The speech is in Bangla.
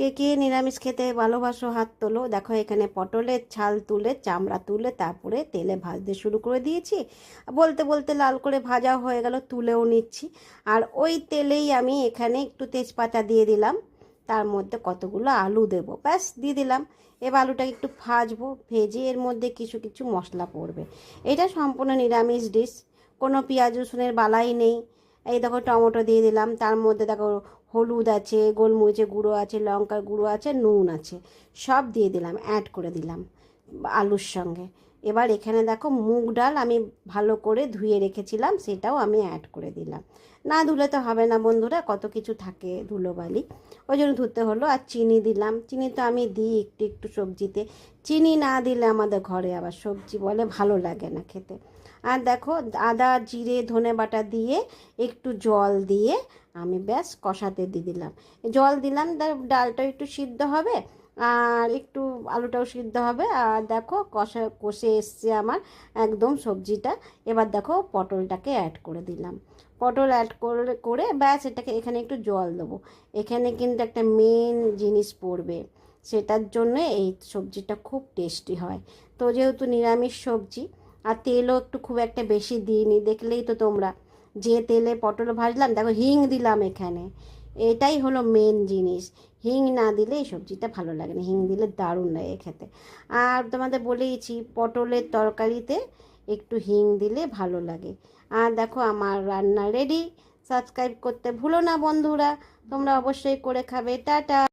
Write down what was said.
কে কে নিরামিষ খেতে ভালোবাসো হাত তোলো। দেখো এখানে পটলের ছাল তুলে চামড়া তুলে তারপরে তেলে ভাজতে শুরু করে দিয়েছি। বলতে বলতে লাল করে ভাজা হয়ে গেল, তুলেও নিচ্ছি। আর ওই তেলেই আমি এখানে একটু তেজপাতা দিয়ে দিলাম, তার মধ্যে কতগুলো আলু দেবো, ব্যাস দিয়ে দিলাম। এবার আলুটাকে একটু ভাজবো, ভেজে এর মধ্যে কিছু কিছু মশলা পড়বে। এটা সম্পূর্ণ নিরামিষ ডিশ, কোনো পেঁয়াজ রসুনের বালাই নেই। এই দেখো টমেটো দিয়ে দিলাম, তার মধ্যে দেখো হলুদ আছে, গোলমরিচের গুঁড়ো আছে, লঙ্কার গুঁড়ো আছে, নুন আছে, সব দিয়ে দিলাম, অ্যাড করে দিলাম আলুর সঙ্গে। এবার এখানে দেখো মুগ ডাল আমি ভালো করে ধুয়ে রেখেছিলাম, সেটাও আমি অ্যাড করে দিলাম। না ধুলে তো হবে না বন্ধুরা, কত কিছু থাকে ধুলোবালি, ওই জন্য ধুতে হলো। আর চিনি দিলাম, চিনি তো আমি দিই একটু একটু সবজিতে, চিনি না দিলে আমাদের ঘরে আবার সবজি বলে ভালো লাগে না খেতে। আর দেখো আদা জিরে ধনে বাটা দিয়ে একটু জল দিয়ে আমি ব্যাস কষাতে দিয়ে দিলাম। জল দিলাম, ডালটা একটু সিদ্ধ হবে আর একটু আলুটাও সিদ্ধ হবে। আর দেখো কষে এসছে আমার একদম সবজিটা। এবার দেখো পটলটাকে অ্যাড করে দিলাম, পটল অ্যাড করে করে ব্যাস এটাকে এখানে একটু জল দেবো। এখানে কিন্তু একটা মেন জিনিস পড়বে, সেটার জন্য এই সবজিটা খুব টেস্টি হয়। তো যেহেতু নিরামিষ সবজি, আর তেলও একটু খুব একটা বেশি দিইনি, দেখলেই তো তোমরা। যে তেলে পটল ভাজলাম, দেখো হিং দিলাম এখানে, এটাই হলো মেন জিনিস। হিং না দিলে এই সবজিটা ভালো লাগে না, হিং দিলে দারুণ লাগে খেতে। আর তোমাদের বলেইছি পটলের তরকারিতে একটু হিং দিলে ভালো লাগে। আর দেখো আমার রান্না রেডি। সাবস্ক্রাইব করতে ভুলো না বন্ধুরা, তোমরা অবশ্যই করে খাবে। টাটা।